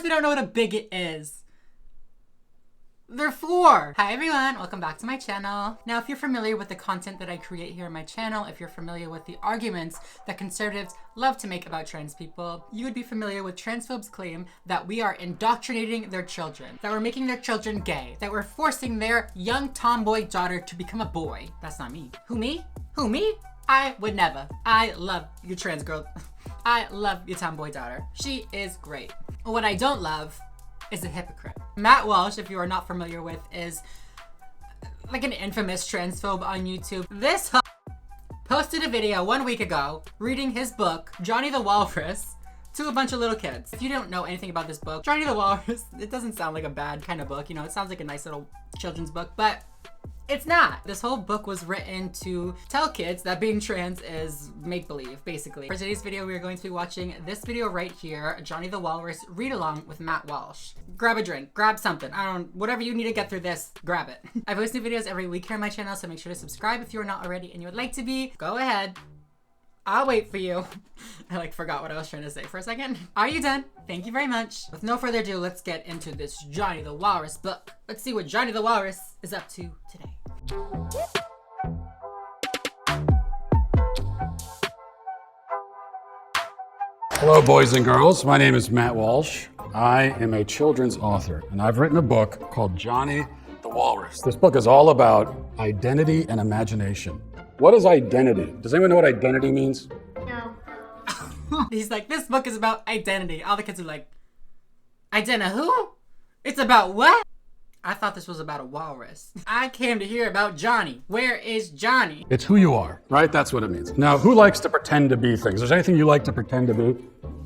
they don't know what a bigot is. They're for. Hi everyone, welcome back to my channel. Now, if you're familiar with the content that I create here on my channel, if you're familiar with the arguments that conservatives love to make about trans people, you would be familiar with transphobes' claim that we are indoctrinating their children, that we're making their children gay, that we're forcing their young tomboy daughter to become a boy. That's not me. Who, me? Who, me? I would never. I love you trans girl. I love your tomboy daughter. She is great. What I don't love is a hypocrite. Matt Walsh, if you are not familiar with, is like an infamous transphobe on YouTube. This posted a video 1 week ago reading his book, Johnny the Walrus, to a bunch of little kids. If you don't know anything about this book, Johnny the Walrus, it doesn't sound like a bad kind of book, you know, it sounds like a nice little children's book, but it's not. This whole book was written to tell kids that being trans is make-believe, basically. For today's video, we are going to be watching this video right here, Johnny the Walrus read along with Matt Walsh. Grab a drink, grab something. Whatever you need to get through this, grab it. I post new videos every week here on my channel, so make sure to subscribe if you are not already and you would like to be. Go ahead. I'll wait for you. I forgot what I was trying to say for a second. Are you done? Thank you very much. With no further ado, let's get into this Johnny the Walrus book. Let's see what Johnny the Walrus is up to today. Hello, boys and girls. My name is Matt Walsh. I am a children's author, and I've written a book called Johnny the Walrus. This book is all about identity and imagination. What is identity? Does anyone know what identity means? No. He's like, this book is about identity. All the kids are like, identity who? It's about what? I thought this was about a walrus. I came to hear about Johnny. Where is Johnny? It's who you are, right? That's what it means. Now, who likes to pretend to be things? Is there anything you like to pretend to be?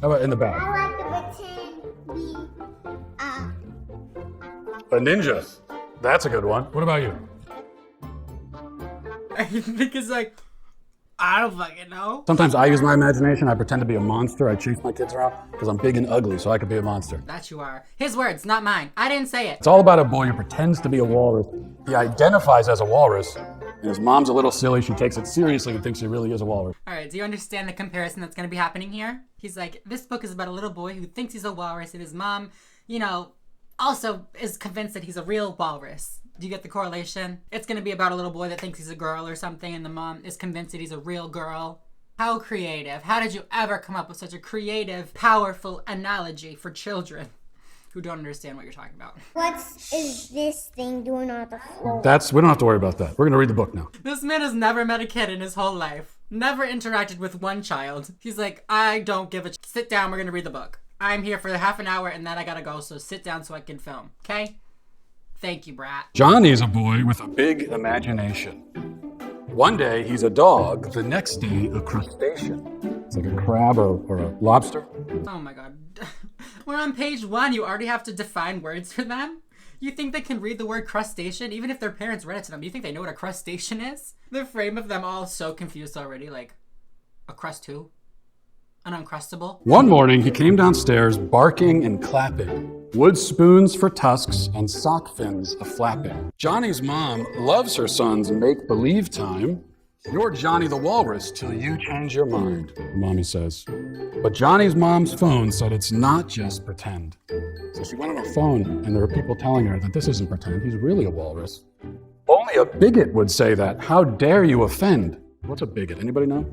How about in the back? I like to pretend to be A ninja. That's a good one. What about you? I think it's like, I don't fucking know. Sometimes I use my imagination. I pretend to be a monster. I chase my kids around because I'm big and ugly, so I could be a monster. That you are. His words, not mine. I didn't say it. It's all about a boy who pretends to be a walrus. He identifies as a walrus, and his mom's a little silly. She takes it seriously and thinks he really is a walrus. All right, do you understand the comparison that's going to be happening here? He's like, this book is about a little boy who thinks he's a walrus, and his mom, you know, also is convinced that he's a real walrus. Do you get the correlation? It's gonna be about a little boy that thinks he's a girl or something, and the mom is convinced that he's a real girl. How creative. How did you ever come up with such a creative, powerful analogy for children who don't understand what you're talking about? What is this thing doing on the floor? We don't have to worry about that. We're gonna read the book now. This man has never met a kid in his whole life. Never interacted with one child. He's like, I don't give a sit down, we're gonna read the book. I'm here for half an hour and then I gotta go, so sit down so I can film, okay? Thank you, brat. Johnny's a boy with a big imagination. One day he's a dog, the next day a crustacean. It's like a crab or a lobster. Oh my god. We're on page 1, you already have to define words for them? You think they can read the word crustacean even if their parents read it to them? Do you think they know what a crustacean is? The frame of them all so confused already, like, a crust who? An Uncrustable? One morning he came downstairs barking and clapping. Wood spoons for tusks and sock fins a-flapping. Johnny's mom loves her son's make-believe time. You're Johnny the Walrus till you change your mind, Mommy says. But Johnny's mom's phone said it's not just pretend. So she went on her phone and there were people telling her that this isn't pretend, he's really a walrus. Only a bigot would say that. How dare you offend? What's a bigot? Anybody know?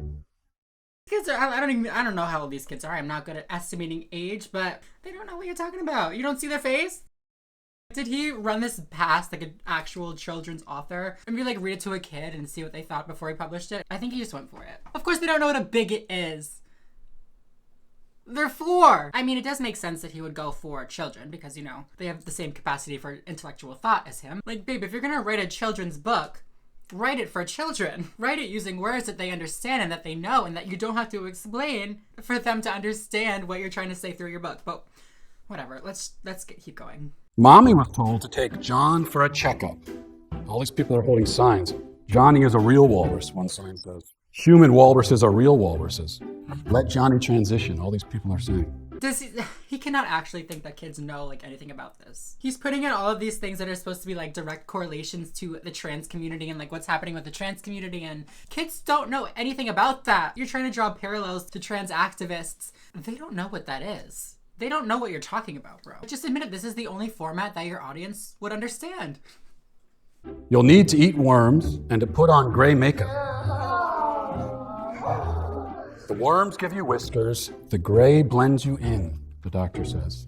Kids are, I don't know how old these kids are. I'm not good at estimating age, but they don't know what you're talking about. You don't see their face? Did he run this past like an actual children's author and be like read it to a kid and see what they thought before he published it? I think he just went for it. Of course they don't know what a bigot is. They're for. I mean, it does make sense that he would go for children because, you know, they have the same capacity for intellectual thought as him. Like, babe, if you're gonna write a children's book, write it for children. Write it using words that they understand and that they know and that you don't have to explain for them to understand what you're trying to say through your book. But whatever, let's keep going. Mommy was told to take John for a checkup. All these people are holding signs. Johnny is a real walrus, one sign says. Human walruses are real walruses. Let Johnny transition, all these people are saying. He cannot actually think that kids know like anything about this. He's putting in all of these things that are supposed to be like direct correlations to the trans community and like what's happening with the trans community, and kids don't know anything about that. You're trying to draw parallels to trans activists. They don't know what that is. They don't know what you're talking about, bro. Just admit it. This is the only format that your audience would understand. You'll need to eat worms and to put on gray makeup. The worms give you whiskers, the gray blends you in, the doctor says.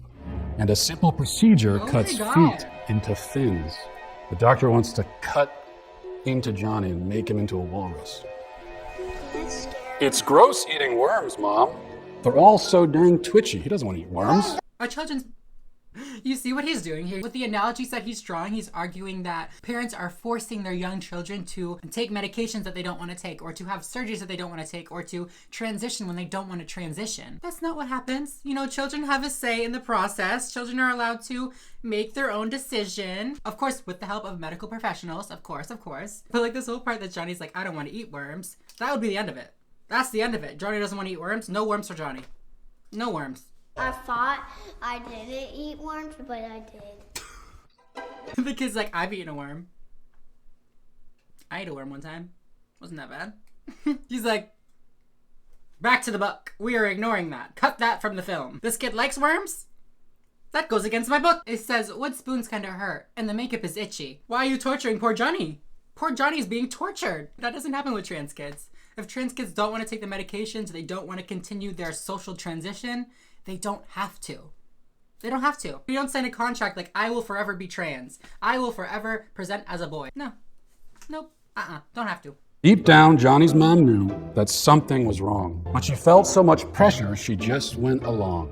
And a simple procedure cuts feet into fins. The doctor wants to cut into Johnny and make him into a walrus. It's gross eating worms, Mom. They're all so dang twitchy. He doesn't want to eat worms. Our children's... You see what he's doing here? With the analogies that he's drawing, he's arguing that parents are forcing their young children to take medications that they don't want to take, or to have surgeries that they don't want to take, or to transition when they don't want to transition. That's not what happens. You know, children have a say in the process. Children are allowed to make their own decision. Of course, with the help of medical professionals, of course. But like this whole part that Johnny's like, I don't want to eat worms. That would be the end of it. That's the end of it. Johnny doesn't want to eat worms. No worms for Johnny. No worms. I thought I didn't eat worms, but I did. The kid's like, I've eaten a worm. I ate a worm one time. Wasn't that bad. He's like, back to the book. We are ignoring that. Cut that from the film. This kid likes worms? That goes against my book. It says, wood spoons kind of hurt, and the makeup is itchy. Why are you torturing poor Johnny? Poor Johnny's being tortured. That doesn't happen with trans kids. If trans kids don't want to take the medications, they don't want to continue their social transition, they don't have to. They don't have to. You don't sign a contract like, I will forever be trans. I will forever present as a boy. No. Nope. Don't have to. Deep down, Johnny's mom knew that something was wrong, but she felt so much pressure, she just went along.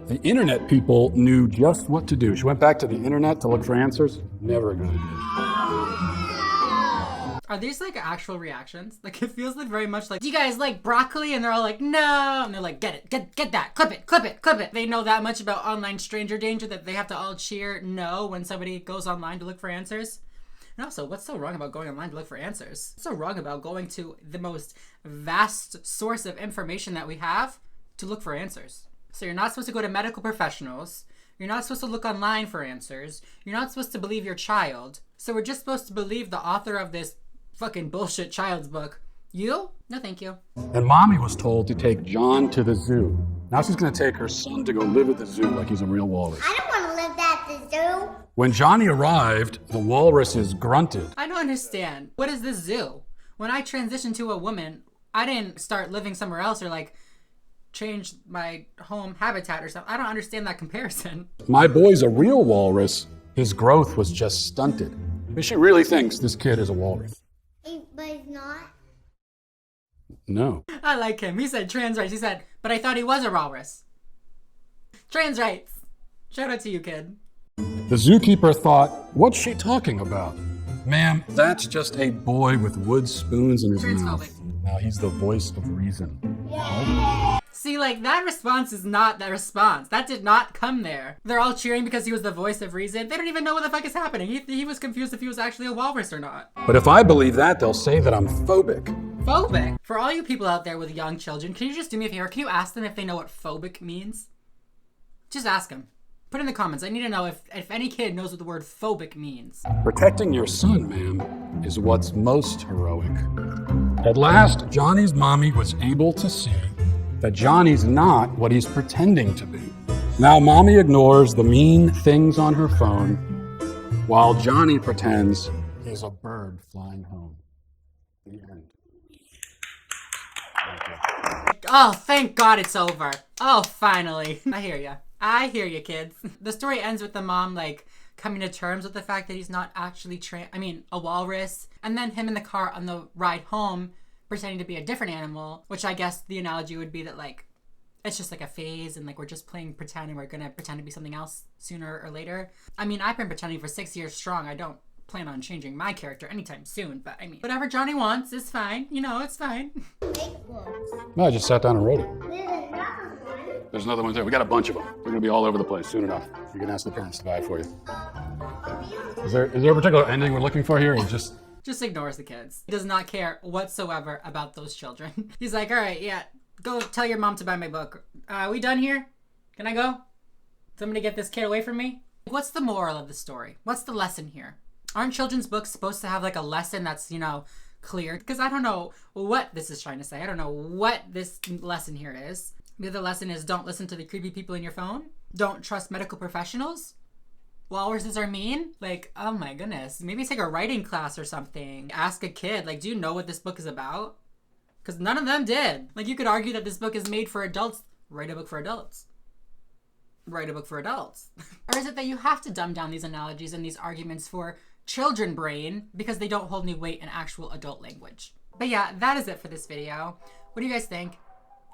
The internet people knew just what to do. She went back to the internet to look for answers. Never a good idea. Are these like actual reactions? Like it feels like very much like, do you guys like broccoli? And they're all like, no. And they're like, get it, get that, clip it. They know that much about online stranger danger that they have to all cheer no when somebody goes online to look for answers. And also, what's so wrong about going online to look for answers? What's so wrong about going to the most vast source of information that we have to look for answers? So you're not supposed to go to medical professionals. You're not supposed to look online for answers. You're not supposed to believe your child. So we're just supposed to believe the author of this fucking bullshit child's book. You? No, thank you. And Mommy was told to take John to the zoo. Now she's going to take her son to go live at the zoo like he's a real walrus. I don't want to live at the zoo. When Johnny arrived, the walruses grunted. I don't understand. What is this zoo? When I transitioned to a woman, I didn't start living somewhere else or like change my home habitat or something. I don't understand that comparison. My boy's a real walrus. His growth was just stunted. But she really thinks this kid is a walrus. But he's not. No. I like him. He said trans rights. He said, but I thought he was a walrus. Trans rights. Shout out to you, kid. The zookeeper thought, what's she talking about? Ma'am, that's just a boy with wood spoons in his mouth. Transphobic. Now he's the voice of reason. See, like, that response is not that response. That did not come there. They're all cheering because he was the voice of reason. They don't even know what the fuck is happening. He was confused if he was actually a walrus or not. But if I believe that, they'll say that I'm phobic. Phobic? For all you people out there with young children, can you just do me a favor? Can you ask them if they know what phobic means? Just ask them. Put in the comments. I need to know if any kid knows what the word phobic means. Protecting your son, ma'am, is what's most heroic. At last, Johnny's mommy was able to see that Johnny's not what he's pretending to be. Now mommy ignores the mean things on her phone while Johnny pretends he's a bird flying home. The end. Oh, thank God it's over. Oh, finally. I hear you, kids. The story ends with the mom, like, coming to terms with the fact that he's not actually a walrus. And then him in the car on the ride home pretending to be a different animal, which I guess the analogy would be that, like, it's just like a phase and, like, we're just playing pretend and we're gonna pretend to be something else sooner or later. I mean, I've been pretending for 6 years strong. I don't plan on changing my character anytime soon, but I mean, whatever Johnny wants is fine. You know, it's fine. No, I just sat down and wrote it. There's another one. There's another one there. We got a bunch of them. They're gonna be all over the place soon enough. You can ask the parents to buy it for you. Is there a particular ending we're looking for here, or just ignores the kids. He does not care whatsoever about those children. He's like, all right, yeah, go tell your mom to buy my book. We done here? Can I go? Somebody get this kid away from me? What's the moral of the story? What's the lesson here? Aren't children's books supposed to have like a lesson that's, you know, clear? Because I don't know what this is trying to say. I don't know what this lesson here is. The other lesson is don't listen to the creepy people in your phone. Don't trust medical professionals. Walruses are mean? Like, oh my goodness. Maybe take a writing class or something. Ask a kid, like, do you know what this book is about? Because none of them did. Like, you could argue that this book is made for adults. Write a book for adults. Write a book for adults. Or is it that you have to dumb down these analogies and these arguments for children brain because they don't hold any weight in actual adult language? But yeah, that is it for this video. What do you guys think?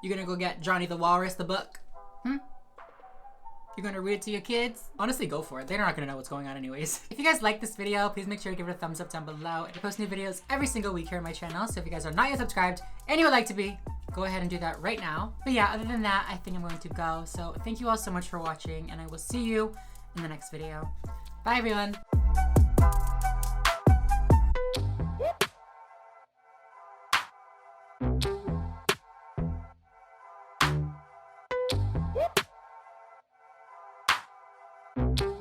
You gonna go get Johnny the Walrus, the book? You're gonna read it to your kids? Honestly, go for it. They're not gonna know what's going on anyways. If you guys like this video, please make sure to give it a thumbs up down below. I post new videos every single week here on my channel, so if you guys are not yet subscribed and you would like to be, go ahead and do that right now. But yeah, other than that, I think I'm going to go. So thank you all so much for watching, and I will see you in the next video. Bye, everyone. Whoop.